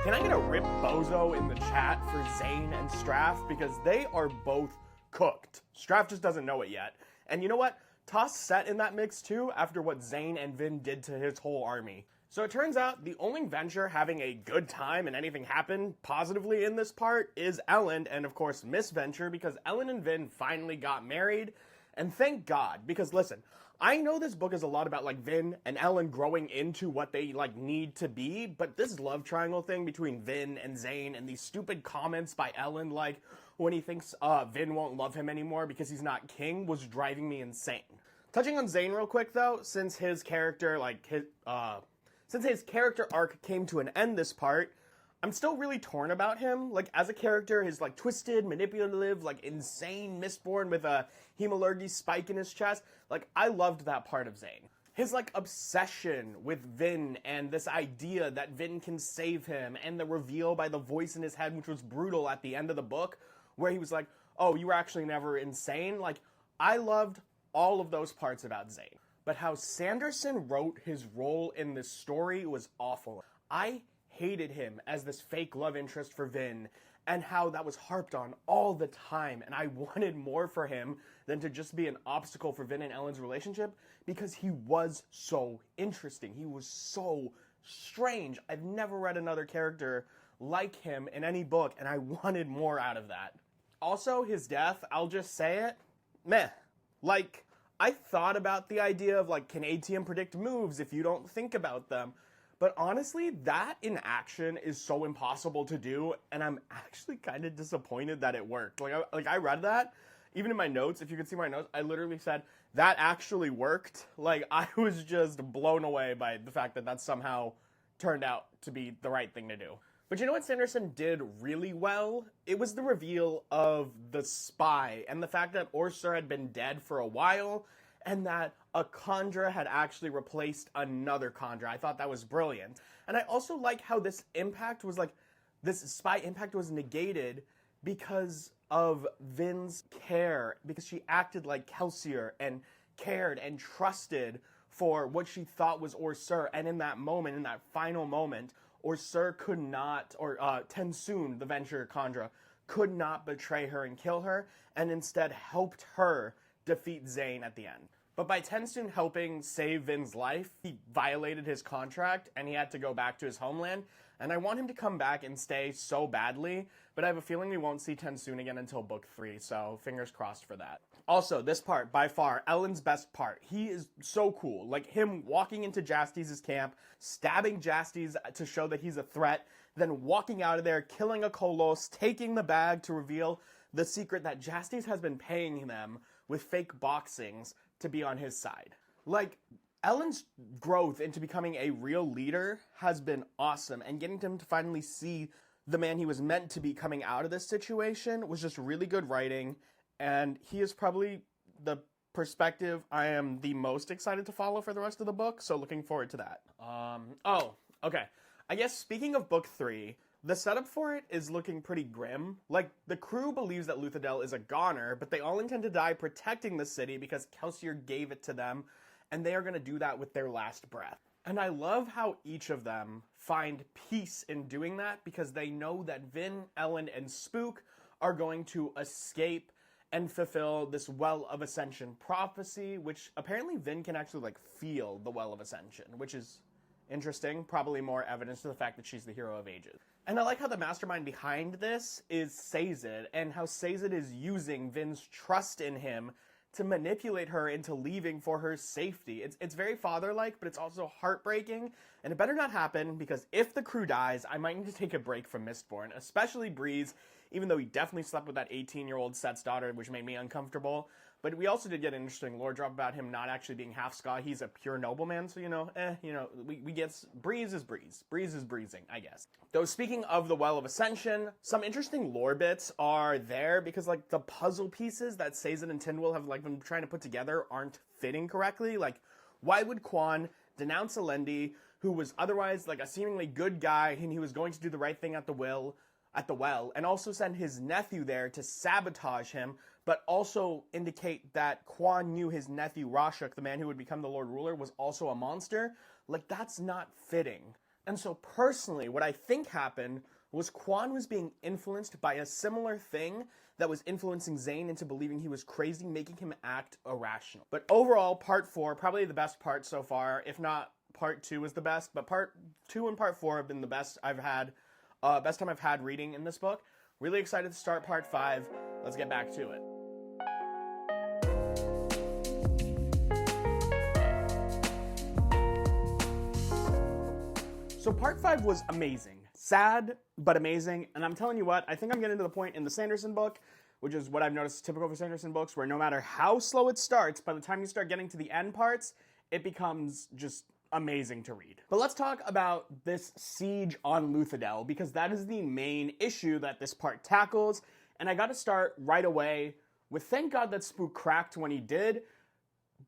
S1: Can I get a rip bozo in the chat for Zane and Straff? Because they are both cooked. Straff just doesn't know it yet. And you know what? Toss Set in that mix too after what Zane and Vin did to his whole army. So it turns out the only Venture having a good time and anything happen positively in this part is Ellen and of course Miss Venture, because Ellen and Vin finally got married. And thank God, because listen, I know this book is a lot about like Vin and Ellen growing into what they like need to be, but this love triangle thing between Vin and Zane and these stupid comments by Ellen, like when he thinks Vin won't love him anymore because he's not king, was driving me insane. Touching on Zane real quick though, since his character arc came to an end this part, I'm still really torn about him. Like, as a character, his, like, twisted, manipulative, like, insane Mistborn with a hemalurgy spike in his chest. Like, I loved that part of Zane. His, like, obsession with Vin and this idea that Vin can save him, and the reveal by the voice in his head, which was brutal at the end of the book, where he was like, oh, you were actually never insane. Like, I loved all of those parts about Zane. But how Sanderson wrote his role in this story was awful. I hated him as this fake love interest for Vin, and how that was harped on all the time, and I wanted more for him than to just be an obstacle for Vin and Ellen's relationship, because he was so interesting. He was so strange. I've never read another character like him in any book, and I wanted more out of that. Also, his death, I'll just say it, meh. Like, I thought about the idea of, like, can ATM predict moves if you don't think about them? But honestly, that in action is so impossible to do, and I'm actually kind of disappointed that it worked. I read that, even in my notes, if you can see my notes, I literally said, that actually worked. Like, I was just blown away by the fact that that somehow turned out to be the right thing to do. But you know what Sanderson did really well? It was the reveal of the spy, and the fact that Orsur had been dead for a while, and that a Khandra had actually replaced another Khandra. I thought that was brilliant. And I also like how this impact was like, this spy impact was negated because of Vin's care, because she acted like Kelsier and cared and trusted for what she thought was Orsur. And in that moment, in that final moment, Orsur could not, or Tensoon, the Venture Khandra, could not betray her and kill her, and instead helped her defeat Zane at the end. But by Tensoon helping save Vin's life, he violated his contract and he had to go back to his homeland. And I want him to come back and stay so badly, but I have a feeling we won't see Tensoon again until book 3, so fingers crossed for that. Also, this part, by far, Ellen's best part. He is so cool. Like, him walking into Jastes' camp, stabbing Jastes to show that he's a threat, then walking out of there, killing a Kolos, taking the bag to reveal the secret that Jastes has been paying them with fake boxings to be on his side. Like, Ellen's growth into becoming a real leader has been awesome, and getting him to finally see the man he was meant to be coming out of this situation was just really good writing, and he is probably the perspective I am the most excited to follow for the rest of the book, so looking forward to that. Okay. I guess speaking of book 3, the setup for it is looking pretty grim. Like, the crew believes that Luthadel is a goner, but they all intend to die protecting the city because Kelsier gave it to them, and they are going to do that with their last breath. And I love how each of them find peace in doing that, because they know that Vin, Ellen, and Spook are going to escape and fulfill this Well of Ascension prophecy, which apparently Vin can actually, like, feel the Well of Ascension, which is interesting, probably more evidence to the fact that she's the hero of ages. And I like how the mastermind behind this is Sazed, and how Sazed is using Vin's trust in him to manipulate her into leaving for her safety. It's very father-like, but it's also heartbreaking, and it better not happen, because if the crew dies, I might need to take a break from Mistborn, especially Breeze, even though he definitely slept with that 18-year-old Set's daughter, which made me uncomfortable. But we also did get an interesting lore drop about him not actually being half Skaa. He's a pure nobleman, so we get breeze is breeze. Breeze is breezing, I guess. Though speaking of the Well of Ascension, some interesting lore bits are there because like the puzzle pieces that Sazed and Tindwyl have like been trying to put together aren't fitting correctly. Like, why would Quan denounce Alendi, who was otherwise like a seemingly good guy, and he was going to do the right thing at the well, and also send his nephew there to sabotage him, but also indicate that Quan knew his nephew Rashuk, the man who would become the Lord Ruler, was also a monster? Like, that's not fitting. And so personally, what I think happened was Quan was being influenced by a similar thing that was influencing Zane into believing he was crazy, making him act irrational. But overall, part 4, probably the best part so far. If not, part 2 was the best, but part 2 and part 4 have been the best I've had, best time I've had reading in this book. Really excited to start part 5. Let's get back to it. So part 5 was amazing. Sad, but amazing. And I'm telling you what, I think I'm getting to the point in the Sanderson book, which is what I've noticed is typical for Sanderson books, where no matter how slow it starts, by the time you start getting to the end parts, it becomes just amazing to read. But let's talk about this siege on Luthadel, because that is the main issue that this part tackles. And I gotta start right away with thank God that Spook cracked when he did,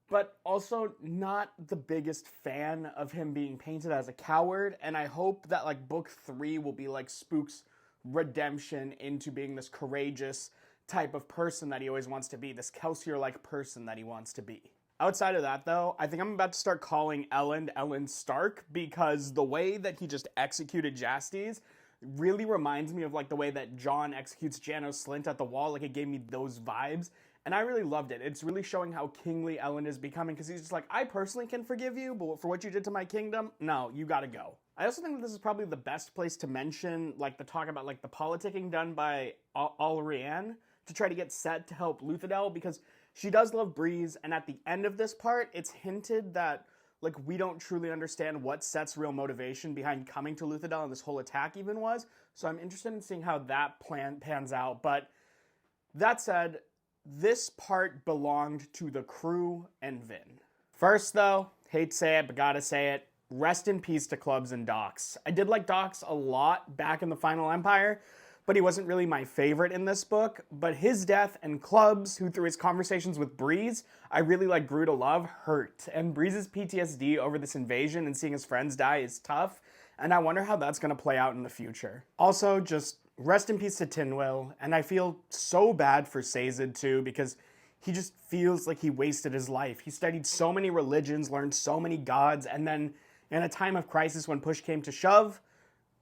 S1: but also not the biggest fan of him being painted as a coward, and I hope that like book 3 will be like Spook's redemption into being this courageous type of person that he always wants to be, this Kelsier-like person that he wants to be. Outside of that, though, I think I'm about to start calling Ellen Stark, because the way that he just executed Jastes really reminds me of like the way that Jon executes Janos Slynt at the wall. Like, it gave me those vibes. And I really loved it. It's really showing how kingly Ellen is becoming, because he's just like, I personally can forgive you, but for what you did to my kingdom, no, you gotta go. I also think that this is probably the best place to mention, like, the talk about, like, the politicking done by Alrianne to try to get Set to help Luthadel, because she does love Breeze, and at the end of this part, it's hinted that, like, we don't truly understand what Set's real motivation behind coming to Luthadel and this whole attack even was, so I'm interested in seeing how that plan pans out. But that said, this part belonged to the crew and Vin. First, though, hate to say it, but gotta say it, rest in peace to Clubs and Dox. I did like Dox a lot back in the Final Empire, but he wasn't really my favorite in this book. But his death and Clubs, who through his conversations with Breeze, I really grew to love, hurt. And Breeze's PTSD over this invasion and seeing his friends die is tough, and I wonder how that's gonna play out in the future. Also, just rest in peace to Tindwyl, and I feel so bad for Sazed too, because he just feels like he wasted his life. He studied so many religions, learned so many gods, and then in a time of crisis when push came to shove,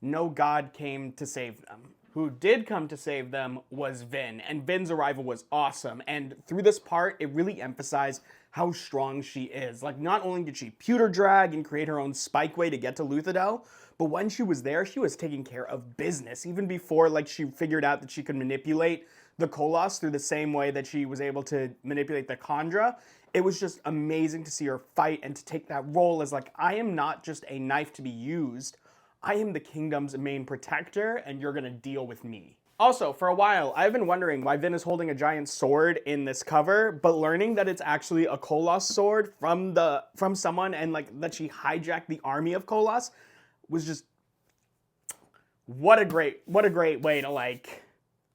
S1: no god came to save them. Who did come to save them was Vin, and Vin's arrival was awesome, and through this part, it really emphasized how strong she is. Like, not only did she pewter drag and create her own spikeway to get to Luthadel, but when she was there, she was taking care of business, even before, like, she figured out that she could manipulate the Koloss through the same way that she was able to manipulate the Khandra. It was just amazing to see her fight and to take that role as, like, I am not just a knife to be used, I am the kingdom's main protector, and you're gonna deal with me. Also, for a while, I've been wondering why Vin is holding a giant sword in this cover, but learning that it's actually a Koloss sword from someone, and like that she hijacked the army of Koloss, was just what a great way to like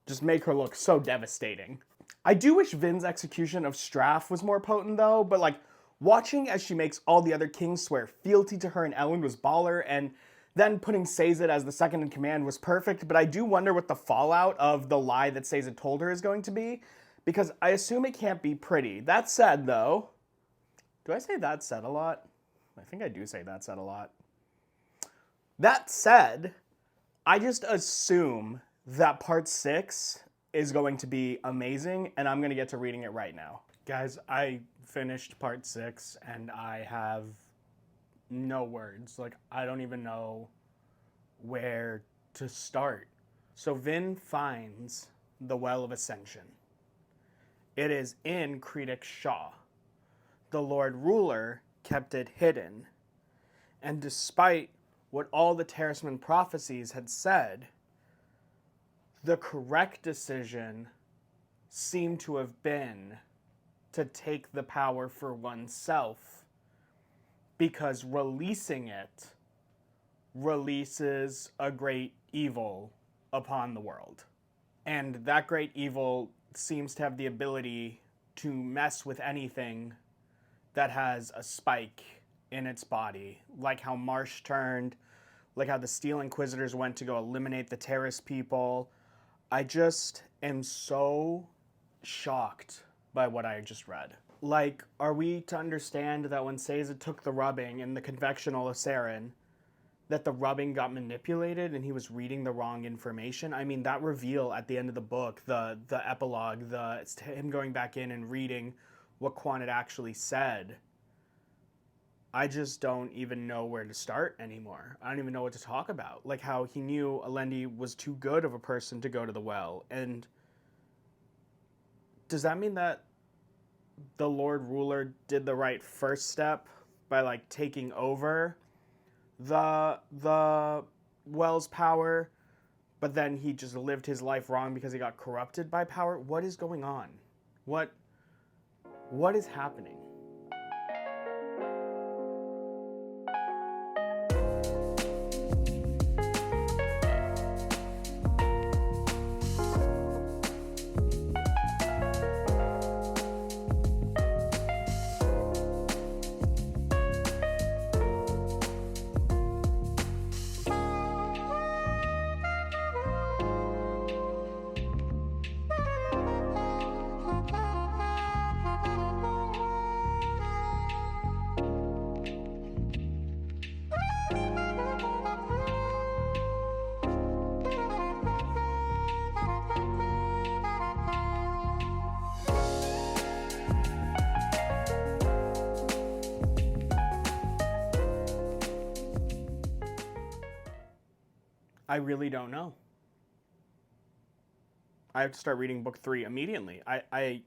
S1: just make her look so devastating. I do wish Vin's execution of Straff was more potent though, but like watching as she makes all the other kings swear fealty to her and Ellen was baller, and then putting Sazed as the second in command was perfect, but I do wonder what the fallout of the lie that Sazed told her is going to be, because I assume it can't be pretty. That said, though, do I say that said a lot? I think I do say that said a lot. That said, I just assume that part 6 is going to be amazing, and I'm going to get to reading it right now. Guys, I finished part 6, and I have no words. Like, I don't even know where to start. So Vin finds the Well of Ascension. It is in Creedic Shaw. The Lord Ruler kept it hidden. And despite what all the Terraceman prophecies had said, the correct decision seemed to have been to take the power for oneself, because releasing it releases a great evil upon the world. And that great evil seems to have the ability to mess with anything that has a spike in its body, like how Marsh turned, like how the Steel Inquisitors went to go eliminate the terrorist people. I just am so shocked by what I just read. Like, are we to understand that when Seiza took the rubbing in the confectional of Saren, that the rubbing got manipulated and he was reading the wrong information? I mean, that reveal at the end of the book, the epilogue, it's him going back in and reading what Quan had actually said. I just don't even know where to start anymore. I don't even know what to talk about. Like how he knew Alendi was too good of a person to go to the well. And does that mean that the Lord Ruler did the right first step by like taking over the well's power, but then he just lived his life wrong because he got corrupted by power? What is going on? What is happening? I really don't know. I have to start reading book 3 immediately. I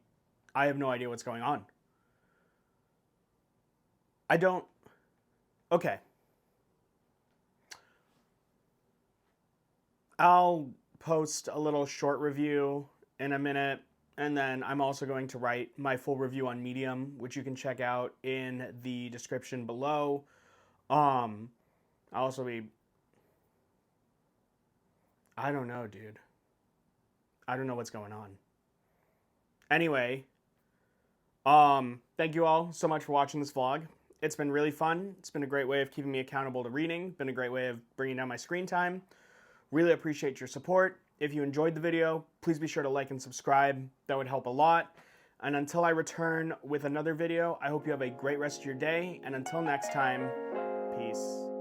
S1: have no idea what's going on. I don't... Okay. I'll post a little short review in a minute, and then I'm also going to write my full review on Medium, which you can check out in the description below. I'll also be... I don't know, dude. I don't know what's going on. Anyway, thank you all so much for watching this vlog. It's been really fun. It's been a great way of keeping me accountable to reading. Been a great way of bringing down my screen time. Really appreciate your support. If you enjoyed the video, please be sure to like and subscribe. That would help a lot. And until I return with another video, I hope you have a great rest of your day. And until next time, peace.